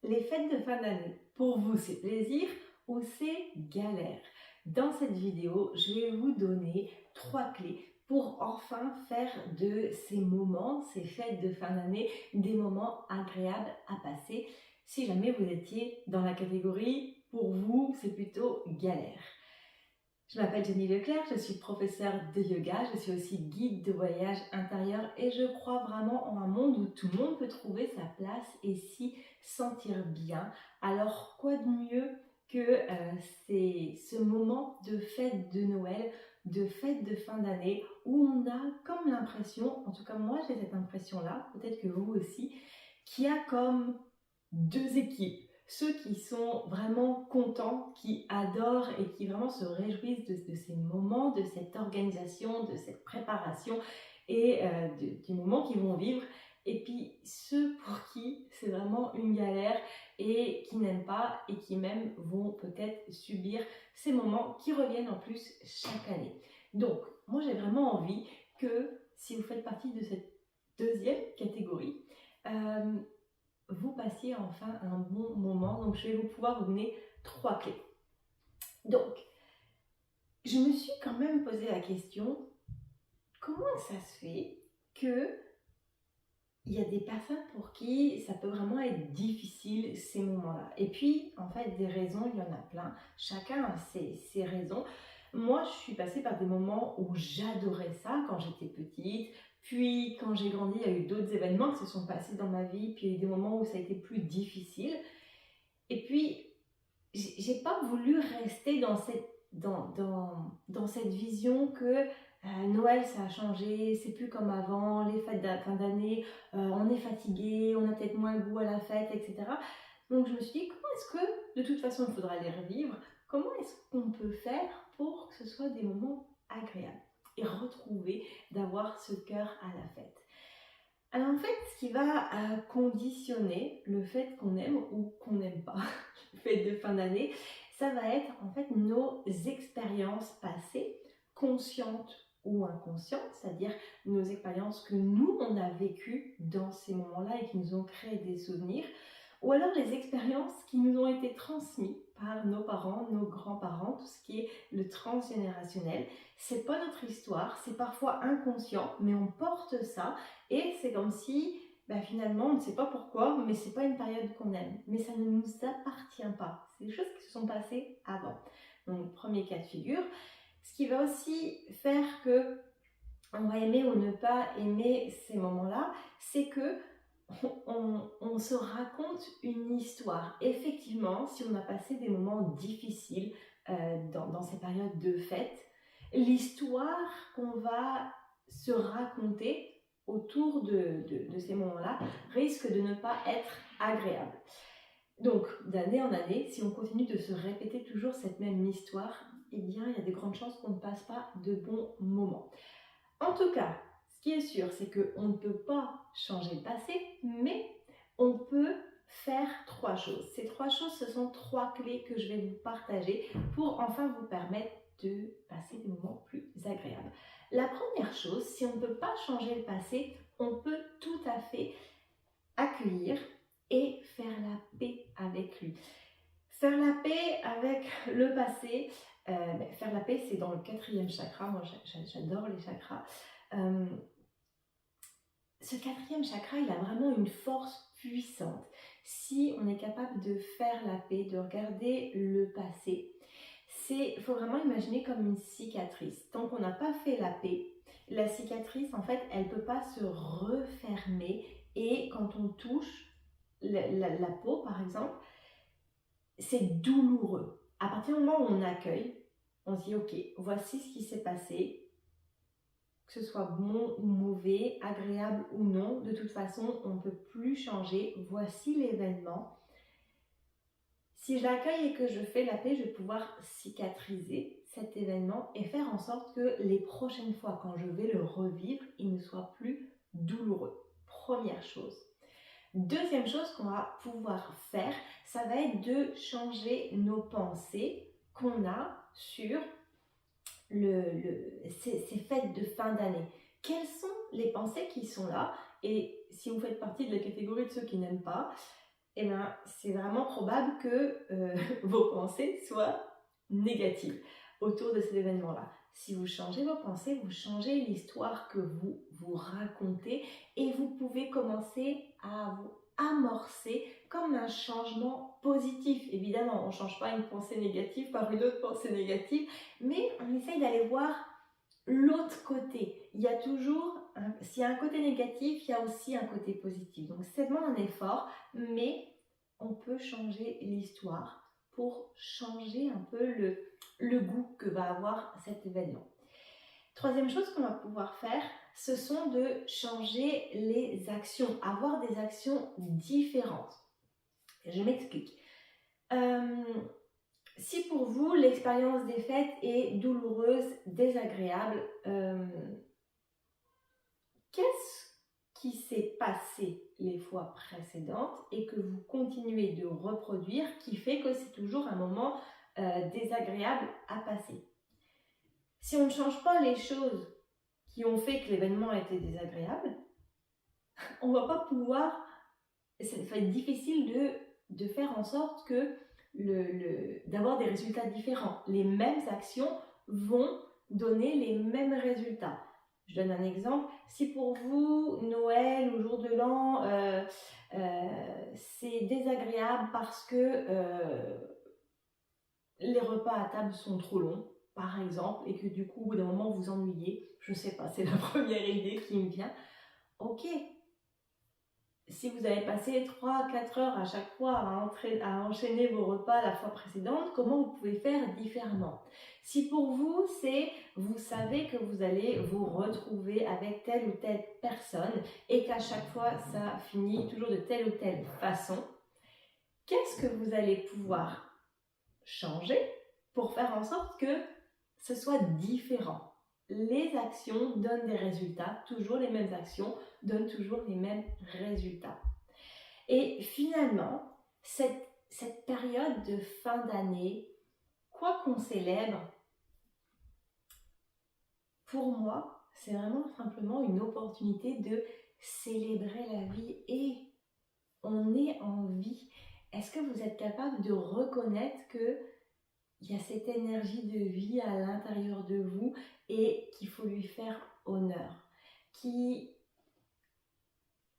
Les fêtes de fin d'année, pour vous, c'est plaisir ou c'est galère? Dans cette vidéo, je vais vous donner 3 clés pour enfin faire de ces moments, ces fêtes de fin d'année, des moments agréables à passer. Si jamais vous étiez dans la catégorie, pour vous, c'est plutôt galère. Je m'appelle Jenny Leclerc, je suis professeure de yoga, je suis aussi guide de voyage intérieur et je crois vraiment en un monde où tout le monde peut trouver sa place et s'y sentir bien. Alors quoi de mieux que c'est ce moment de fête de Noël, de fête de fin d'année où on a comme l'impression, en tout cas moi j'ai cette impression-là, peut-être que vous aussi, qu'il y a comme deux équipes. Ceux qui sont vraiment contents, qui adorent et qui vraiment se réjouissent de ces moments, de cette organisation, de cette préparation et du moment qu'ils vont vivre. Et puis ceux pour qui c'est vraiment une galère et qui n'aiment pas et qui même vont peut-être subir ces moments qui reviennent en plus chaque année. Donc moi j'ai vraiment envie que si vous faites partie de cette deuxième catégorie, vous passiez enfin un bon moment. Donc, je vais pouvoir vous donner 3 clés. Donc, je me suis quand même posé la question, comment ça se fait que il y a des personnes pour qui ça peut vraiment être difficile ces moments-là. Et puis, en fait, des raisons, il y en a plein. Chacun a ses raisons. Moi, je suis passée par des moments où j'adorais ça quand j'étais petite. Puis, quand j'ai grandi, il y a eu d'autres événements qui se sont passés dans ma vie. Puis, il y a eu des moments où ça a été plus difficile. Et puis, j'ai pas voulu rester dans cette vision que Noël ça a changé, c'est plus comme avant, les fêtes de fin d'année, on est fatigué, on a peut-être moins le goût à la fête, etc. Donc je me suis dit, comment est-ce que, de toute façon il faudra les revivre, comment est-ce qu'on peut faire pour que ce soit des moments agréables et retrouver d'avoir ce cœur à la fête. Alors en fait, ce qui va conditionner le fait qu'on aime ou qu'on n'aime pas les fêtes de fin d'année, ça va être en fait nos expériences passées, conscientes ou inconscientes, c'est-à-dire nos expériences que nous, on a vécues dans ces moments-là et qui nous ont créé des souvenirs, ou alors les expériences qui nous ont été transmises par nos parents, nos grands-parents, tout ce qui est le transgénérationnel. C'est pas notre histoire, c'est parfois inconscient, mais on porte ça et c'est comme si finalement on ne sait pas pourquoi, mais c'est pas une période qu'on aime, mais ça ne nous appartient pas. C'est des choses qui se sont passées avant. Donc premier cas de figure. Ce qui va aussi faire que on va aimer ou ne pas aimer ces moments-là, c'est que on se raconte une histoire. Effectivement, si on a passé des moments difficiles dans ces périodes de fête, l'histoire qu'on va se raconter autour de ces moments-là risque de ne pas être agréable. Donc, d'année en année, si on continue de se répéter toujours cette même histoire, eh bien, il y a de grandes chances qu'on ne passe pas de bons moments. En tout cas, ce qui est sûr, c'est qu'on ne peut pas changer le passé, mais on peut faire 3 choses. Ces 3 choses, ce sont 3 clés que je vais vous partager pour enfin vous permettre de passer des moments plus agréables. La première chose, si on ne peut pas changer le passé, on peut tout à fait accueillir et faire la paix avec lui. Faire la paix avec le passé, faire la paix, c'est dans le 4e chakra. Moi, j'adore les chakras. Ce 4e chakra, il a vraiment une force puissante. Si on est capable de faire la paix, de regarder le passé, il faut vraiment imaginer comme une cicatrice. Tant qu'on n'a pas fait la paix, la cicatrice, en fait, elle ne peut pas se refermer et quand on touche la peau, par exemple, c'est douloureux. À partir du moment où on accueille, on se dit, ok, voici ce qui s'est passé, que ce soit bon ou mauvais, agréable ou non, de toute façon, on ne peut plus changer. Voici l'événement. Si je l'accueille et que je fais la paix, je vais pouvoir cicatriser cet événement et faire en sorte que les prochaines fois, quand je vais le revivre, il ne soit plus douloureux. Première chose. Deuxième chose qu'on va pouvoir faire, ça va être de changer nos pensées qu'on a sur ces fêtes de fin d'année. Quelles sont les pensées qui sont là? Et si vous faites partie de la catégorie de ceux qui n'aiment pas, eh ben, c'est vraiment probable que vos pensées soient négatives autour de cet événement-là. Si vous changez vos pensées, vous changez l'histoire que vous vous racontez et vous pouvez commencer à vous amorcer comme un changement positif. Évidemment, on ne change pas une pensée négative par une autre pensée négative, mais on essaye d'aller voir l'autre côté. Il y a toujours, s'il y a un côté négatif, il y a aussi un côté positif. Donc c'est vraiment un effort, mais on peut changer l'histoire pour changer un peu le goût que va avoir cet événement. Troisième chose qu'on va pouvoir faire, ce sont de changer les actions, avoir des actions différentes. Je m'explique. Si pour vous, l'expérience des fêtes est douloureuse, désagréable, qu'est-ce qui s'est passé les fois précédentes et que vous continuez de reproduire qui fait que c'est toujours un moment désagréable à passer? Si on ne change pas les choses qui ont fait que l'événement a été désagréable, on ne va pas pouvoir, ça va être difficile de faire en sorte que d'avoir des résultats différents. Les mêmes actions vont donner les mêmes résultats. Je donne un exemple. Si pour vous, Noël ou jour de l'an, c'est désagréable parce que les repas à table sont trop longs, par exemple, et que du coup, au bout d'un moment, vous ennuyez, je ne sais pas, c'est la première idée qui me vient. Ok, si vous avez passé 3-4 heures à chaque fois à enchaîner vos repas la fois précédente, comment vous pouvez faire différemment? Si pour vous, vous savez que vous allez vous retrouver avec telle ou telle personne et qu'à chaque fois, ça finit toujours de telle ou telle façon, qu'est-ce que vous allez pouvoir changer pour faire en sorte que ce soit différent? Les actions donnent des résultats, toujours les mêmes actions donnent toujours les mêmes résultats. Et finalement, cette période de fin d'année, quoi qu'on célèbre, pour moi, c'est vraiment simplement une opportunité de célébrer la vie et on est en vie. Est-ce que vous êtes capable de reconnaître que il y a cette énergie de vie à l'intérieur de vous et qu'il faut lui faire honneur?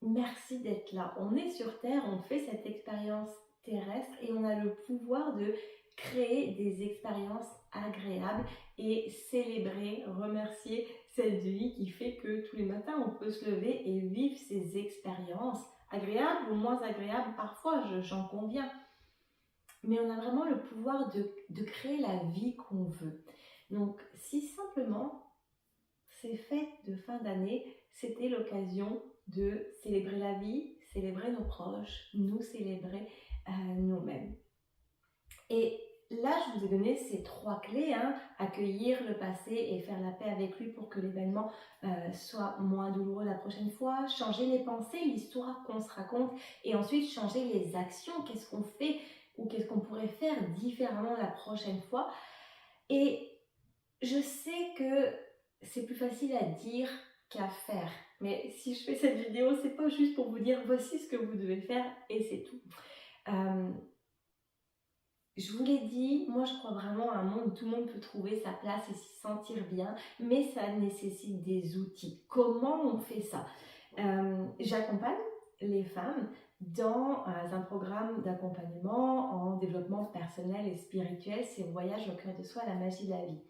Merci d'être là. On est sur Terre, on fait cette expérience terrestre et on a le pouvoir de créer des expériences agréables et célébrer, remercier cette vie qui fait que tous les matins on peut se lever et vivre ces expériences agréables ou moins agréables parfois, j'en conviens. Mais on a vraiment le pouvoir de créer la vie qu'on veut. Donc, si simplement ces fêtes de fin d'année, c'était l'occasion de célébrer la vie, célébrer nos proches, nous célébrer nous-mêmes. Et là, je vous ai donné ces 3 clés, accueillir le passé et faire la paix avec lui pour que l'événement soit moins douloureux la prochaine fois, changer les pensées, l'histoire qu'on se raconte, et ensuite changer les actions, qu'est-ce qu'on fait ou qu'est-ce qu'on pourrait faire différemment la prochaine fois. Et je sais que c'est plus facile à dire qu'à faire, mais si je fais cette vidéo, c'est pas juste pour vous dire voici ce que vous devez faire et c'est tout. Je vous l'ai dit, moi je crois vraiment à un monde où tout le monde peut trouver sa place et s'y sentir bien, mais ça nécessite des outils. Comment on fait ça? J'accompagne les femmes dans un programme d'accompagnement en développement personnel et spirituel, c'est Voyage au cœur de soi, la magie de la vie.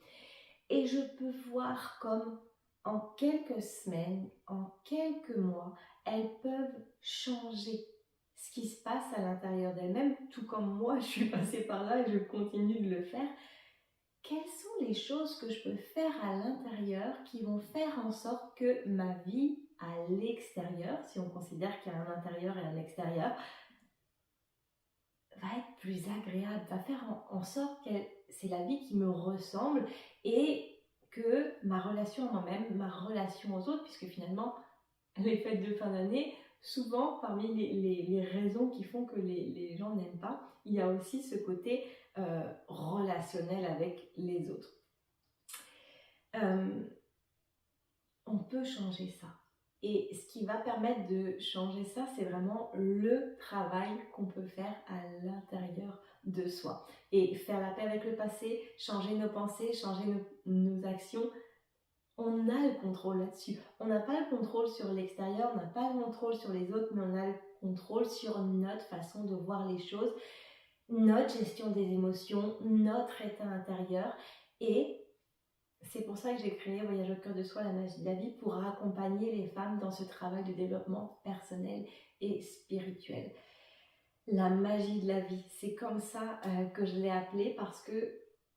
Et je peux voir comme en quelques semaines, en quelques mois, elles peuvent changer ce qui se passe à l'intérieur d'elles-mêmes, tout comme moi, je suis passée par là et je continue de le faire. Quelles sont les choses que je peux faire à l'intérieur qui vont faire en sorte que ma vie à l'extérieur, si on considère qu'il y a un intérieur et un extérieur, va être plus agréable, va faire en sorte que c'est la vie qui me ressemble et que ma relation à moi-même, ma relation aux autres, puisque finalement, les fêtes de fin d'année, souvent, parmi les raisons qui font que les gens n'aiment pas, il y a aussi ce côté relationnel avec les autres. On peut changer ça. Et ce qui va permettre de changer ça, c'est vraiment le travail qu'on peut faire à l'intérieur de soi. Et faire la paix avec le passé, changer nos pensées, changer nos actions, on a le contrôle là-dessus. On n'a pas le contrôle sur l'extérieur, on n'a pas le contrôle sur les autres, mais on a le contrôle sur notre façon de voir les choses, notre gestion des émotions, notre état intérieur. Et c'est pour ça que j'ai créé Voyage au cœur de soi, la magie de la vie, pour accompagner les femmes dans ce travail de développement personnel et spirituel. La magie de la vie, c'est comme ça que je l'ai appelée, parce que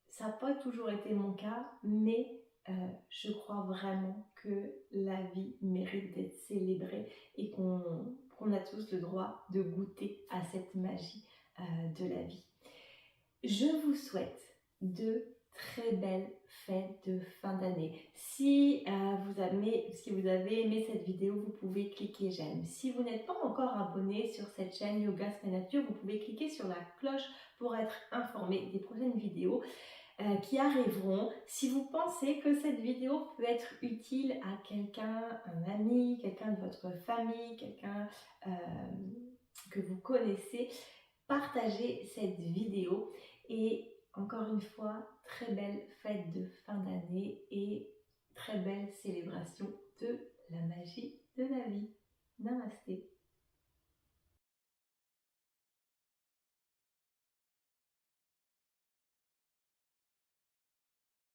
ça n'a pas toujours été mon cas, mais je crois vraiment que la vie mérite d'être célébrée et qu'on a tous le droit de goûter à cette magie de la vie. Je vous souhaite de très belles fêtes de fin d'année. Si vous avez aimé cette vidéo, vous pouvez cliquer j'aime. Si vous n'êtes pas encore abonné sur cette chaîne Yoga Sky Nature, vous pouvez cliquer sur la cloche pour être informé des prochaines vidéos qui arriveront. Si vous pensez que cette vidéo peut être utile à quelqu'un, un ami, quelqu'un de votre famille, quelqu'un que vous connaissez, partagez cette vidéo. Et encore une fois, très belle fête de fin d'année et très belle célébration de la magie de la vie. Namasté.